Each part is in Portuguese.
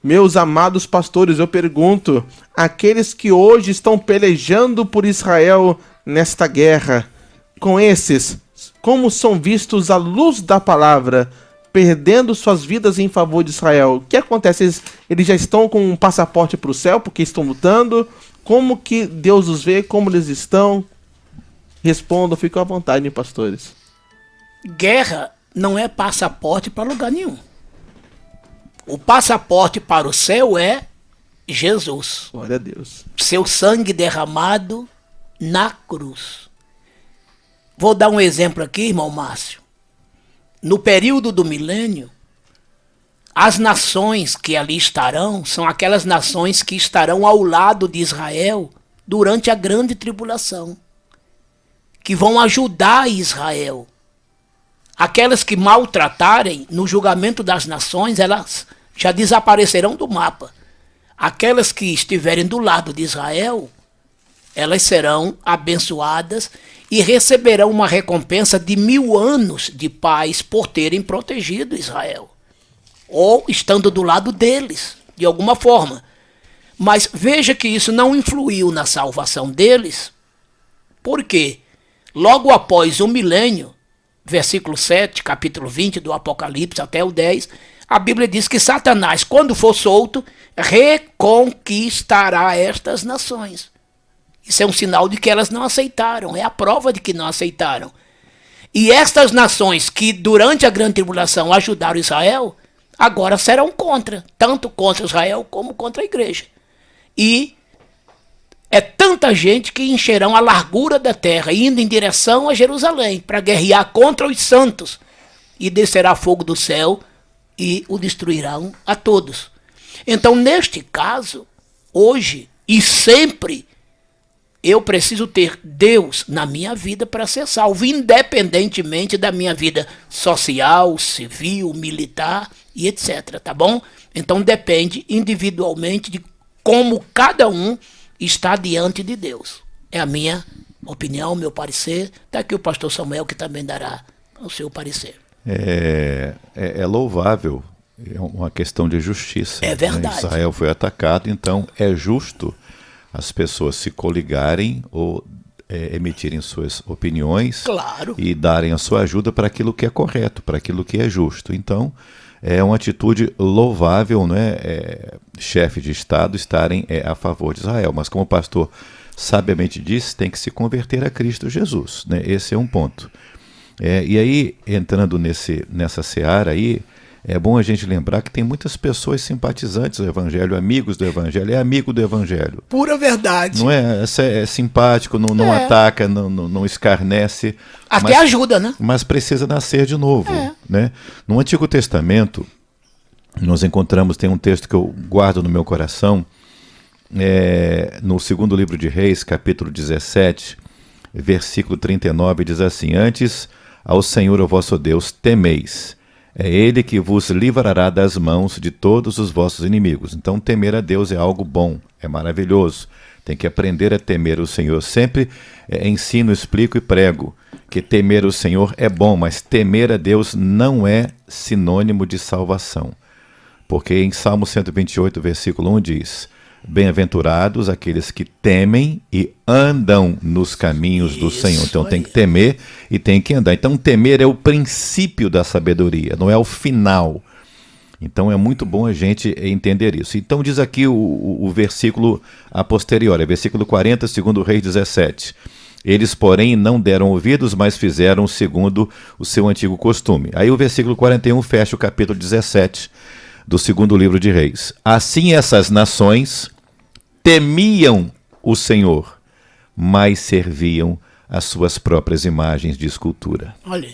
Meus amados pastores, eu pergunto, aqueles que hoje estão pelejando por Israel nesta guerra, com esses, como são vistos à luz da palavra, perdendo suas vidas em favor de Israel? O que acontece? Eles já estão com um passaporte para o céu porque estão lutando? Como que Deus os vê? Como eles estão? Respondam, fiquem à vontade, pastores. Guerra não é passaporte para lugar nenhum. O passaporte para o céu é Jesus. Glória a Deus. Seu sangue derramado na cruz. Vou dar um exemplo aqui, irmão Márcio. No período do milênio, as nações que ali estarão são aquelas nações que estarão ao lado de Israel durante a grande tribulação, que vão ajudar Israel. Aquelas que maltratarem no julgamento das nações, elas já desaparecerão do mapa. Aquelas que estiverem do lado de Israel, elas serão abençoadas e receberão uma recompensa de 1000 anos de paz por terem protegido Israel, ou estando do lado deles, de alguma forma. Mas veja que isso não influiu na salvação deles, porque logo após o milênio, versículo 7, capítulo 20 do Apocalipse até o 10, a Bíblia diz que Satanás, quando for solto, reconquistará estas nações. Isso é um sinal de que elas não aceitaram, é a prova de que não aceitaram. E estas nações que durante a grande tribulação ajudaram Israel, agora serão contra, tanto contra Israel como contra a igreja. E é tanta gente que encherão a largura da terra, indo em direção a Jerusalém, para guerrear contra os santos. E descerá fogo do céu e o destruirão a todos. Então, neste caso, hoje e sempre, eu preciso ter Deus na minha vida para ser salvo, independentemente da minha vida social, civil, militar e etc, tá bom? Então depende individualmente de como cada um está diante de Deus. É a minha opinião, meu parecer. Está aqui o pastor Samuel, que também dará o seu parecer. É louvável, é uma questão de justiça. É verdade. Né? Israel foi atacado, então é justo as pessoas se coligarem ou emitirem suas opiniões, claro, e darem a sua ajuda para aquilo que é correto, para aquilo que é justo. Então, é uma atitude louvável, né? Chefe de Estado estarem a favor de Israel. Mas como o pastor sabiamente disse, tem que se converter a Cristo Jesus. Né? Esse é um ponto. E aí, entrando nessa seara aí, é bom a gente lembrar que tem muitas pessoas simpatizantes do Evangelho, amigos do Evangelho, é amigo do Evangelho. Pura verdade. Não é? É simpático, não ataca, não escarnece. Até ajuda, né? Mas precisa nascer de novo. Né? No Antigo Testamento, nós encontramos, tem um texto que eu guardo no meu coração, no segundo livro de Reis, capítulo 17, versículo 39, diz assim: Antes ao Senhor, o vosso Deus, temeis. É Ele que vos livrará das mãos de todos os vossos inimigos. Então, temer a Deus é algo bom, é maravilhoso. Tem que aprender a temer o Senhor. Sempre ensino, explico e prego que temer o Senhor é bom, mas temer a Deus não é sinônimo de salvação. Porque em Salmo 128, versículo 1 diz: Bem-aventurados aqueles que temem e andam nos caminhos do Senhor. Então tem que temer e tem que andar. Então temer é o princípio da sabedoria, não é o final. Então é muito bom a gente entender isso. Então diz aqui o versículo a posterior, versículo 40, segundo Reis 17. Eles, porém, não deram ouvidos, mas fizeram segundo o seu antigo costume. Aí o versículo 41 fecha o capítulo 17 do segundo livro de Reis. Assim essas nações temiam o Senhor, mas serviam as suas próprias imagens de escultura. Olha,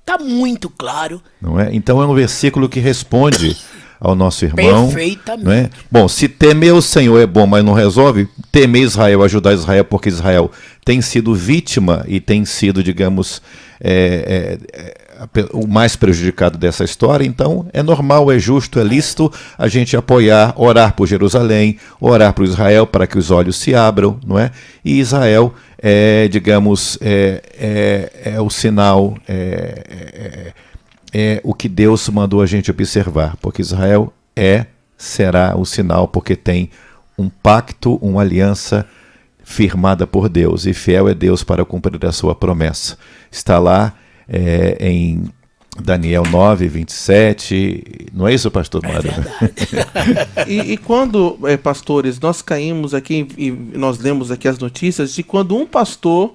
está muito claro. Não é? Então é um versículo que responde ao nosso irmão. Perfeitamente. Não é? Bom, se temer o Senhor é bom, mas não resolve, temer Israel, ajudar Israel, porque Israel tem sido vítima e tem sido, digamos, o mais prejudicado dessa história. Então é normal, é justo, é lícito a gente apoiar, orar por Jerusalém, orar por Israel para que os olhos se abram, não é? E Israel digamos, o sinal, o que Deus mandou a gente observar, porque Israel é será o sinal, porque tem um pacto, uma aliança firmada por Deus, e fiel é Deus para cumprir a sua promessa. Está lá em Daniel 9, 27, não é isso, pastor Mário? E quando, pastores, nós caímos aqui e nós lemos aqui as notícias de quando um pastor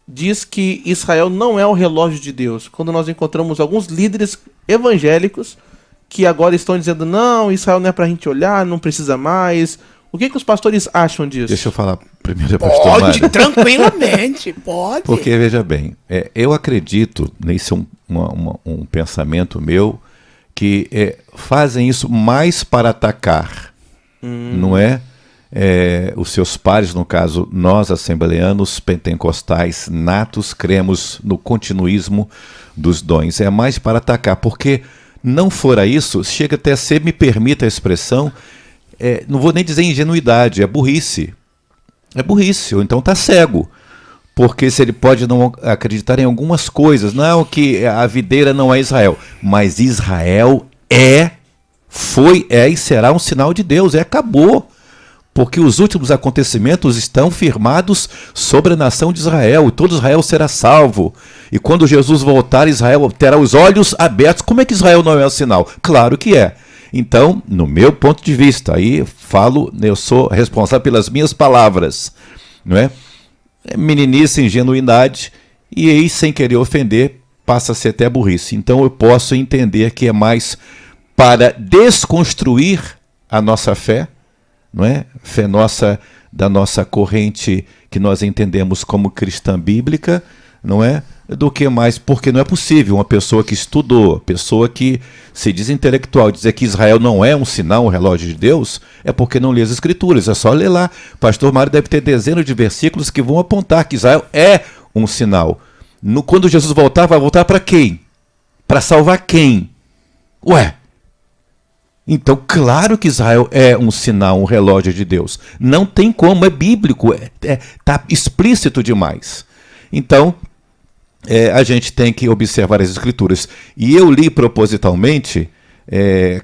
diz que Israel não é o relógio de Deus, quando nós encontramos alguns líderes evangélicos que agora estão dizendo, não, Israel não é pra gente olhar, não precisa mais. O que os pastores acham disso? Deixa eu falar primeiro, pastor Mário. Pode, tranquilamente, pode. Porque, veja bem, eu acredito, nesse um pensamento meu, que fazem isso mais para atacar, não é? Os seus pares, no caso, nós, assembleanos, pentecostais, natos, cremos no continuismo dos dons. É mais para atacar, porque não fora isso, chega até a ser, me permita a expressão, não vou nem dizer ingenuidade, é burrice. É burrice, ou então está cego. Porque se ele pode não acreditar em algumas coisas, não que a videira não é Israel, mas Israel foi e será um sinal de Deus, acabou. Porque os últimos acontecimentos estão firmados sobre a nação de Israel, e todo Israel será salvo. E quando Jesus voltar, Israel terá os olhos abertos. Como é que Israel não é um sinal? Claro que é. Então, no meu ponto de vista, aí falo, eu sou responsável pelas minhas palavras, não é? Meninice, ingenuidade, e aí, sem querer ofender, passa a ser até burrice. Então eu posso entender que é mais para desconstruir a nossa fé, não é? Fé nossa, da nossa corrente que nós entendemos como cristã bíblica, não é? Do que mais, porque não é possível uma pessoa que estudou, pessoa que se diz intelectual, dizer que Israel não é um sinal, um relógio de Deus, é porque não lê as Escrituras, é só ler lá. Pastor Mário deve ter dezenas de versículos que vão apontar que Israel é um sinal. Quando Jesus voltar, vai voltar para quem? Para salvar quem? Ué, então claro que Israel é um sinal, um relógio de Deus. Não tem como, é bíblico, está explícito demais. Então, a gente tem que observar as Escrituras. E eu li propositalmente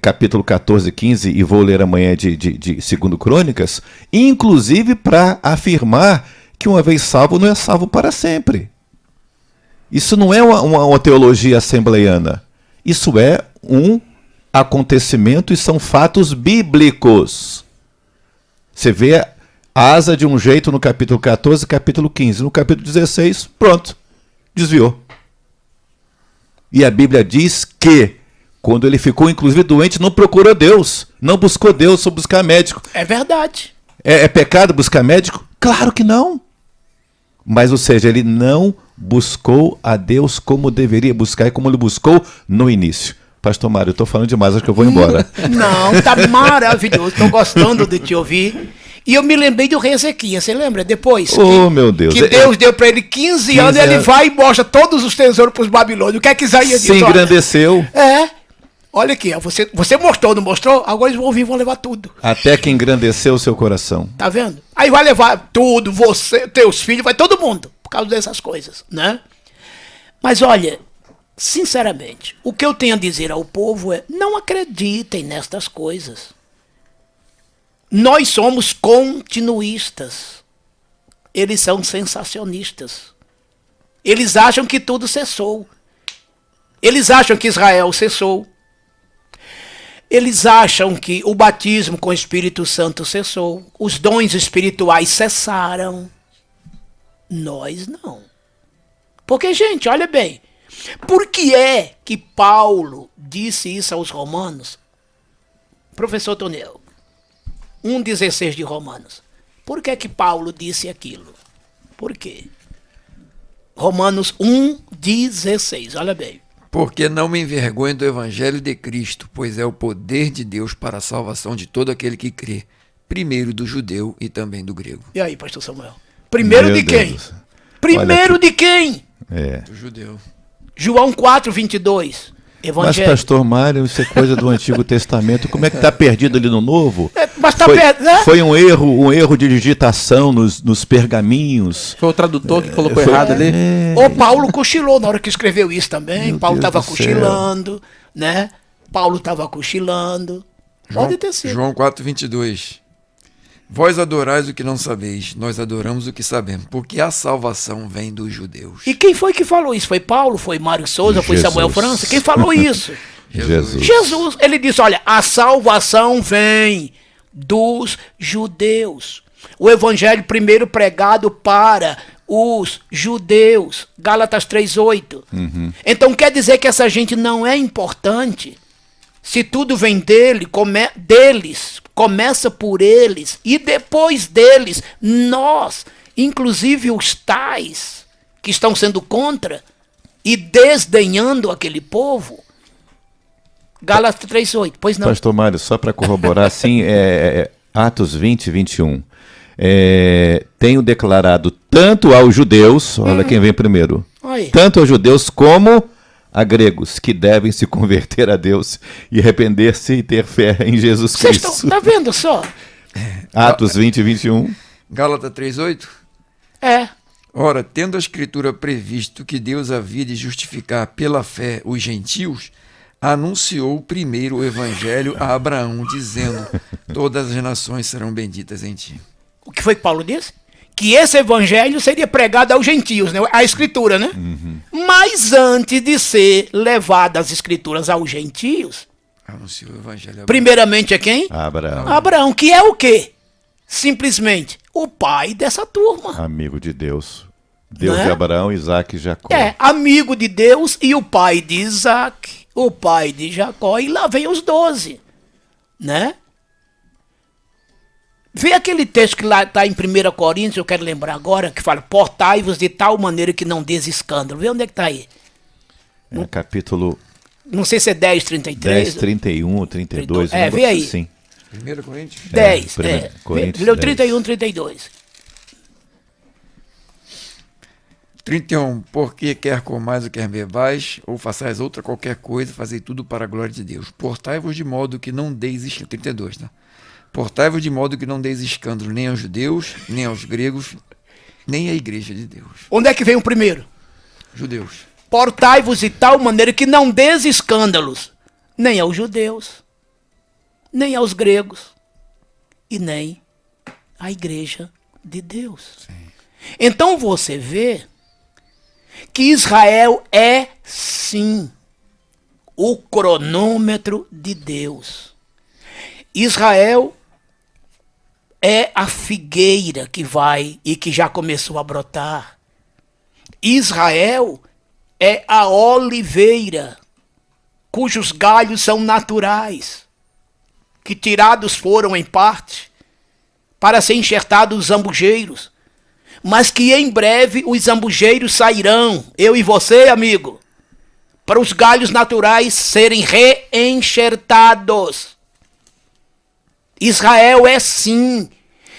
capítulo 14 e 15, e vou ler amanhã de 2 Crônicas, inclusive para afirmar que uma vez salvo não é salvo para sempre. Isso não é uma teologia assembleiana. Isso é um acontecimento e são fatos bíblicos. Você vê a asa de um jeito no capítulo 14, capítulo 15. No capítulo 16, pronto. Desviou. E a Bíblia diz que, quando ele ficou inclusive doente, não procurou Deus, não buscou Deus, só buscar médico. É verdade. É pecado buscar médico? Claro que não. Mas, ou seja, ele não buscou a Deus como deveria buscar e como ele buscou no início. Pastor Mário, eu estou falando demais, acho que eu vou embora. Não, tá maravilhoso, estou gostando de te ouvir. E eu me lembrei do rei Ezequias, você lembra? Depois meu Deus. Que Deus deu para ele 15 anos, ele vai e mostra todos os tesouros para os babilônios. O que é que Isaías diz? Se engrandeceu. Olha aqui, você mostrou, não mostrou? Agora eles vão vir e vão levar tudo. Até que engrandeceu o seu coração. Tá vendo? Aí vai levar tudo, você, teus filhos, vai todo mundo, por causa dessas coisas, né? Mas olha, sinceramente, o que eu tenho a dizer ao povo é, não acreditem nestas coisas. Nós somos continuistas. Eles são sensacionistas. Eles acham que tudo cessou. Eles acham que Israel cessou. Eles acham que o batismo com o Espírito Santo cessou. Os dons espirituais cessaram. Nós não. Porque, gente, olha bem. Por que é que Paulo disse isso aos romanos? Professor Tonel, 1,16 de Romanos. Por que é que Paulo disse aquilo? Por quê? Romanos 1,16, olha bem. Porque não me envergonho do evangelho de Cristo, pois é o poder de Deus para a salvação de todo aquele que crê, primeiro do judeu e também do grego. E aí, pastor Samuel? Primeiro de quem? Primeiro de quem? Do judeu. João 4,22. Mas, pastor Mário, isso é coisa do Antigo Testamento. Como é que está perdido ali no Novo? Mas tá perdido, né? Foi um erro de digitação nos pergaminhos. Foi o tradutor que colocou errado ali. O Paulo cochilou na hora que escreveu isso também. Meu Paulo Deus estava do cochilando, né? Paulo estava cochilando. Pode ter sido. João 4:22. Vós adorais o que não sabeis, nós adoramos o que sabemos, porque a salvação vem dos judeus. E quem foi que falou isso? Foi Paulo? Foi Mário Souza? Foi Jesus. Samuel França? Quem falou isso? Jesus. Jesus. Ele disse, olha, a salvação vem dos judeus. O evangelho primeiro pregado para os judeus. Gálatas 3:8. Então quer dizer que essa gente não é importante? Se tudo vem deles, começa por eles, e depois deles, nós, inclusive os tais que estão sendo contra e desdenhando aquele povo. Gálatas 3:8, pois não. Pastor Mário, só para corroborar, assim, Atos 20:21. Tenho declarado tanto aos judeus, olha quem vem primeiro, Aí. tanto aos judeus como a gregos, que devem se converter a Deus e arrepender-se e ter fé em Jesus Vocês Cristo. estão, tá vendo só? Atos 20:21. Gálatas 3:8. É. Ora, tendo a Escritura previsto que Deus havia de justificar pela fé os gentios, anunciou primeiro o evangelho a Abraão, dizendo: todas as nações serão benditas em ti. O que foi que Paulo disse? Que esse evangelho seria pregado aos gentios, né? A escritura, né? Mas antes de ser levada as escrituras aos gentios, Anunciou o evangelho a Abraão. primeiramente é quem? Abraão, Abraão, que é o quê? Simplesmente o pai dessa turma. amigo de Deus. Deus Não é? de Abraão, Isaac e Jacó. É, amigo de Deus e o pai de Isaac, o pai de Jacó, e lá vem os 12, né? Vê aquele texto que lá está em 1 Coríntios, eu quero lembrar agora, que fala, portai-vos de tal maneira que não dês escândalo. Vê onde é que está aí. Capítulo Não sei se é 10, 33. 10, 31 ou 32. É, vê aí. Sim. 1 Coríntios 10. Coríntios Leu 10. 31, 32. 31. Porque quer comais ou quer bebais, ou façais outra qualquer coisa, fazei tudo para a glória de Deus. Portai-vos de modo que não deis escândalo. 32, tá? Portai-vos de modo que não deis escândalo nem aos judeus, nem aos gregos, nem à igreja de Deus. Onde é que vem o primeiro? Judeus. Portai-vos de tal maneira que não dês escândalos, nem aos judeus, nem aos gregos, e nem à igreja de Deus. Então você vê que Israel é, sim, o cronômetro de Deus. Israel é a figueira que vai e que já começou a brotar. Israel é a oliveira, cujos galhos são naturais, que tirados foram em parte, para ser enxertados os zambujeiros, mas que em breve os zambujeiros sairão, eu e você, amigo, para os galhos naturais serem reenxertados. Israel é sim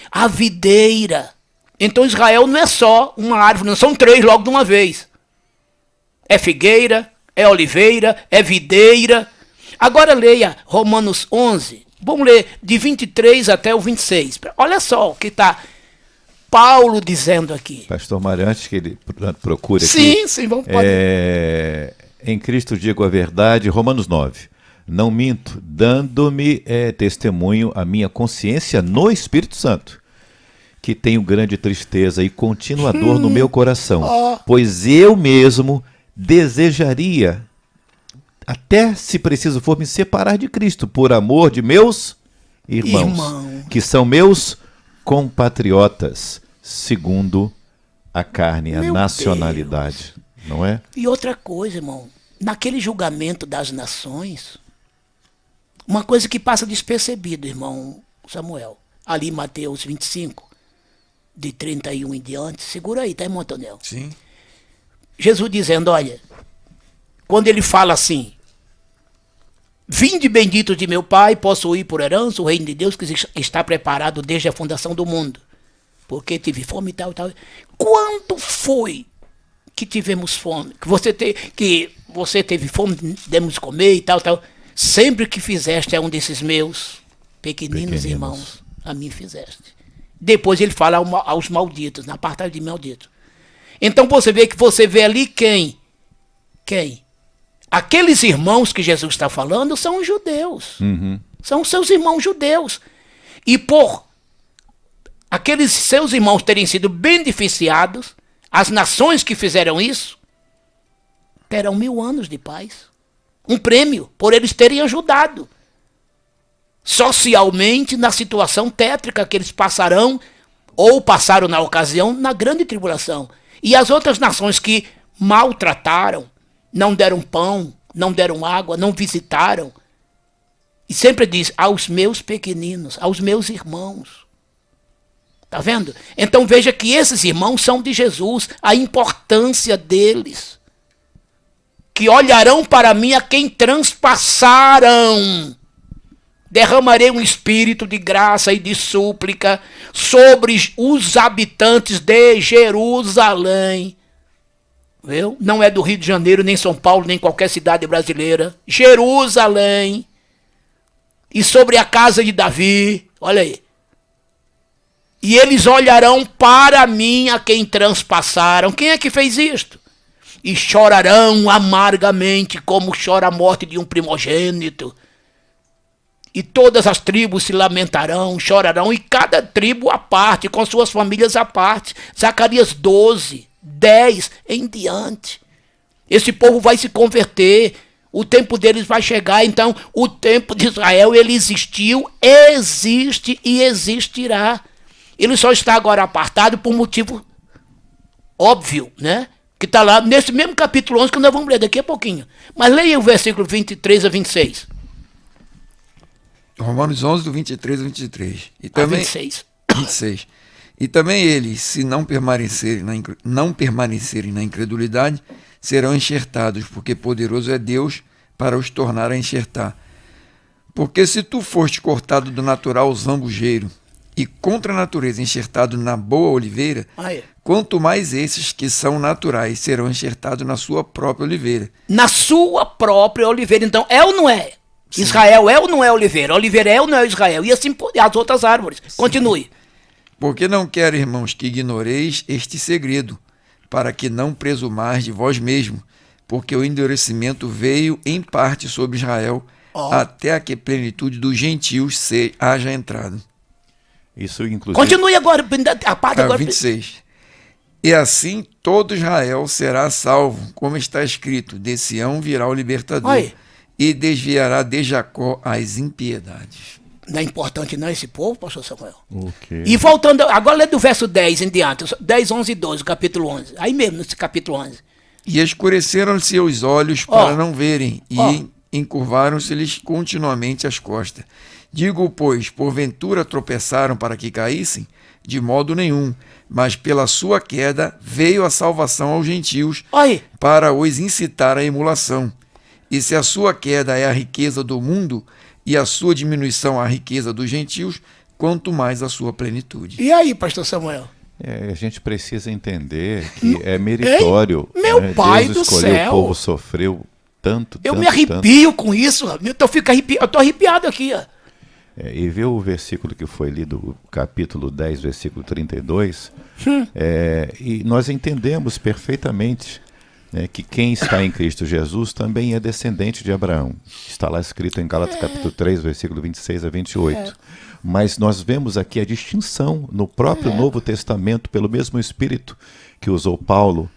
a videira. Então Israel não é só uma árvore, não são 3 logo de uma vez. É figueira, é oliveira, é videira. Agora leia Romanos 11. Vamos ler de 23 até o 26. Olha só o que está Paulo dizendo aqui. Pastor Mário, antes que ele procure aqui. Sim, vamos pode. Em Cristo digo a verdade, Romanos 9. Não minto, dando-me testemunho a minha consciência no Espírito Santo, que tenho grande tristeza e contínua dor no meu coração, pois eu mesmo desejaria, até se preciso for, me separar de Cristo, por amor de meus irmãos, que são meus compatriotas, segundo a carne, a Meu nacionalidade, não é? E outra coisa, irmão, naquele julgamento das nações, uma coisa que passa despercebido, irmão Samuel, ali em Mateus 25, de 31 em diante, segura aí, tá, irmão Antonel? Sim. Jesus dizendo, olha, quando ele fala assim, vinde benditos de meu Pai, possuí por herança o reino de Deus que está preparado desde a fundação do mundo, porque tive fome e tal, tal. Quando foi que tivemos fome? Que você teve fome, demos de comer e tal, tal. Sempre que fizeste a um desses meus pequeninos irmãos, a mim fizeste. Depois ele fala aos malditos, na parte de maldito. Então você vê ali quem? Quem? Aqueles irmãos que Jesus está falando são os judeus. São seus irmãos judeus. E por aqueles seus irmãos terem sido beneficiados, as nações que fizeram isso terão 1000 anos de paz. Um prêmio por eles terem ajudado socialmente na situação tétrica que eles passarão ou passaram na ocasião na grande tribulação. E as outras nações que maltrataram, não deram pão, não deram água, não visitaram. E sempre diz, aos meus pequeninos, aos meus irmãos. Está vendo? Então veja que esses irmãos são de Jesus, a importância deles. Que olharão para mim a quem transpassaram. Derramarei um espírito de graça e de súplica sobre os habitantes de Jerusalém. Viu? Não é do Rio de Janeiro, nem São Paulo, nem qualquer cidade brasileira. Jerusalém. E sobre a casa de Davi. Olha aí. E eles olharão para mim a quem transpassaram. Quem é que fez isto? E chorarão amargamente, como chora a morte de um primogênito. E todas as tribos se lamentarão, chorarão, e cada tribo à parte, com suas famílias à parte. Zacarias 12, 10 em diante. Esse povo vai se converter, o tempo deles vai chegar. Então, o tempo de Israel, ele existiu, existe e existirá. Ele só está agora apartado por motivo óbvio, né? Que está lá nesse mesmo capítulo 11 que nós vamos ler daqui a pouquinho. Mas leia o versículo 23 a 26. Romanos 11, do 23 a 23. E também, 26. 26. E também eles, se não permanecerem na incredulidade, serão enxertados, porque poderoso é Deus para os tornar a enxertar. Porque se tu foste cortado do natural zambujeiro, e contra a natureza enxertado na boa oliveira, quanto mais esses que são naturais serão enxertados na sua própria oliveira. Na sua própria oliveira. Então, é ou não é? Sim. Israel é ou não é oliveira? Oliveira é ou não é Israel? E assim as outras árvores. Sim. Continue. Porque não quero, irmãos, que ignoreis este segredo, para que não presumais de vós mesmo, porque o endurecimento veio em parte sobre Israel, até a que a plenitude dos gentios haja entrado. Isso, inclusive... Continue agora, a parte agora. 26. E assim todo Israel será salvo, como está escrito, de Sião virá o libertador, e desviará de Jacó as impiedades. Não é importante não esse povo, pastor Samuel? Okay. E voltando, agora lê do verso 10 em diante, 10, 11 e 12, capítulo 11. Aí mesmo, nesse capítulo 11. E escureceram-se os olhos para não verem, e encurvaram-se-lhes continuamente as costas. Digo, pois, porventura tropeçaram para que caíssem? De modo nenhum, mas pela sua queda veio a salvação aos gentios, para os incitar à emulação. E se a sua queda é a riqueza do mundo, e a sua diminuição a riqueza dos gentios, quanto mais a sua plenitude. E aí, pastor Samuel? A gente precisa entender que é meritório. Meu pai do Deus escolheu, céu. o povo sofreu tanto. Eu me arrepio com isso. Eu tô arrepiado aqui. E ver o versículo que foi lido, o capítulo 10, versículo 32, e nós entendemos perfeitamente que quem está em Cristo Jesus também é descendente de Abraão. Está lá escrito em Gálatas capítulo 3, versículo 26 a 28. Mas nós vemos aqui a distinção no próprio Novo Testamento, pelo mesmo Espírito que usou Paulo,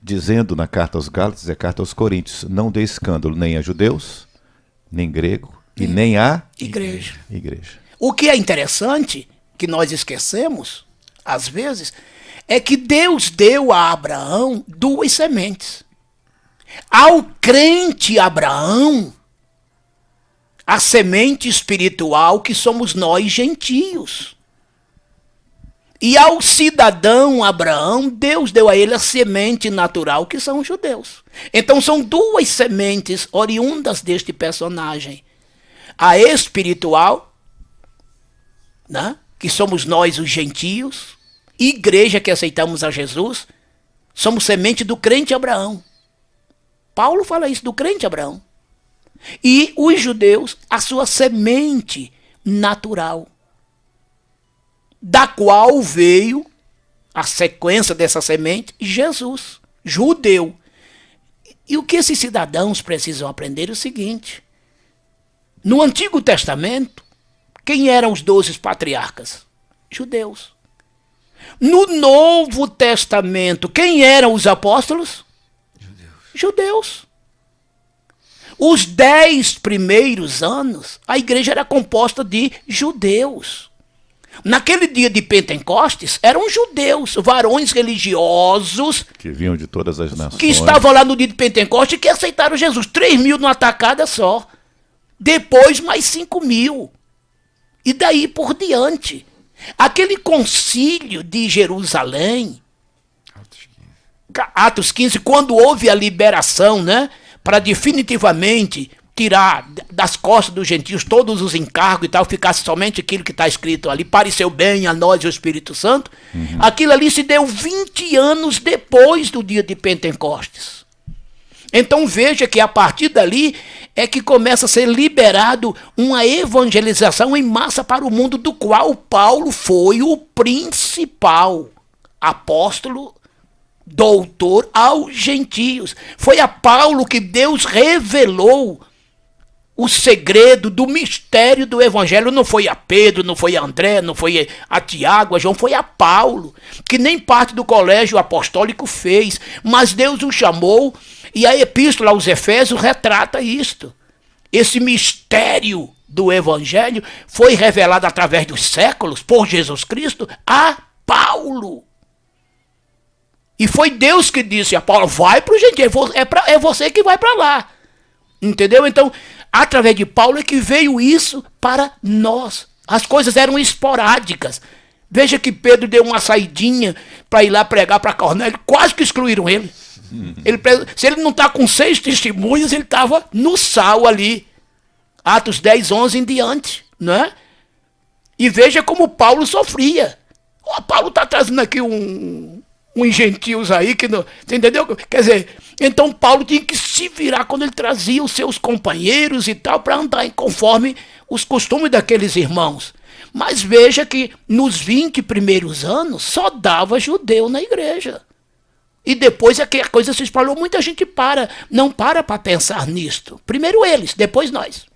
dizendo na carta aos Gálatas e a carta aos Coríntios, não dê escândalo nem a judeus, nem grego, e nem a igreja. O que é interessante, que nós esquecemos, às vezes, é que Deus deu a Abraão 2 sementes. Ao crente Abraão, a semente espiritual que somos nós gentios. E ao cidadão Abraão, Deus deu a ele a semente natural, que são os judeus. Então são 2 sementes oriundas deste personagem. A espiritual, né, que somos nós os gentios, igreja que aceitamos a Jesus, somos semente do crente Abraão. Paulo fala isso, do crente Abraão. E os judeus, a sua semente natural, da qual veio a sequência dessa semente, Jesus, judeu. E o que esses cidadãos precisam aprender é o seguinte: No Antigo Testamento, quem eram os 12 patriarcas? Judeus. No Novo Testamento, quem eram os apóstolos? Judeus. Os 10 primeiros anos, a igreja era composta de judeus. Naquele dia de Pentecostes, eram judeus, varões religiosos, Que vinham de todas as nações. que estavam lá no dia de Pentecostes e que aceitaram Jesus. 3.000 numa tacada só. Depois mais 5.000. E daí por diante. Aquele concílio de Jerusalém, Atos 15, quando houve a liberação, né, para definitivamente tirar das costas dos gentios todos os encargos e tal, ficasse somente aquilo que está escrito ali, pareceu bem a nós e o Espírito Santo, aquilo ali se deu 20 anos depois do dia de Pentecostes. Então veja que a partir dali é que começa a ser liberado uma evangelização em massa para o mundo, do qual Paulo foi o principal apóstolo, doutor aos gentios. Foi a Paulo que Deus revelou o segredo do mistério do evangelho. Não foi a Pedro, não foi a André, não foi a Tiago, a João, foi a Paulo, que nem parte do colégio apostólico fez, mas Deus o chamou, e a epístola aos Efésios retrata isto. Esse mistério do evangelho foi revelado através dos séculos por Jesus Cristo a Paulo. E foi Deus que disse a Paulo: vai para o gentil, é você que vai para lá. Entendeu? Então, através de Paulo é que veio isso para nós. As coisas eram esporádicas. Veja que Pedro deu uma saidinha para ir lá pregar para Cornélio, quase que excluíram ele. Se ele não está com 6 testemunhas, ele estava no sal ali. Atos 10, 11 em diante, né? E veja como Paulo sofria. Paulo está trazendo aqui uns gentios aí que não, entendeu? Quer dizer, então Paulo tinha que se virar quando ele trazia os seus companheiros e tal, para andar conforme os costumes daqueles irmãos. Mas veja que nos 20 primeiros anos só dava judeu na igreja. E depois é que a coisa se espalhou, muita gente não para pensar nisto. Primeiro eles, depois nós.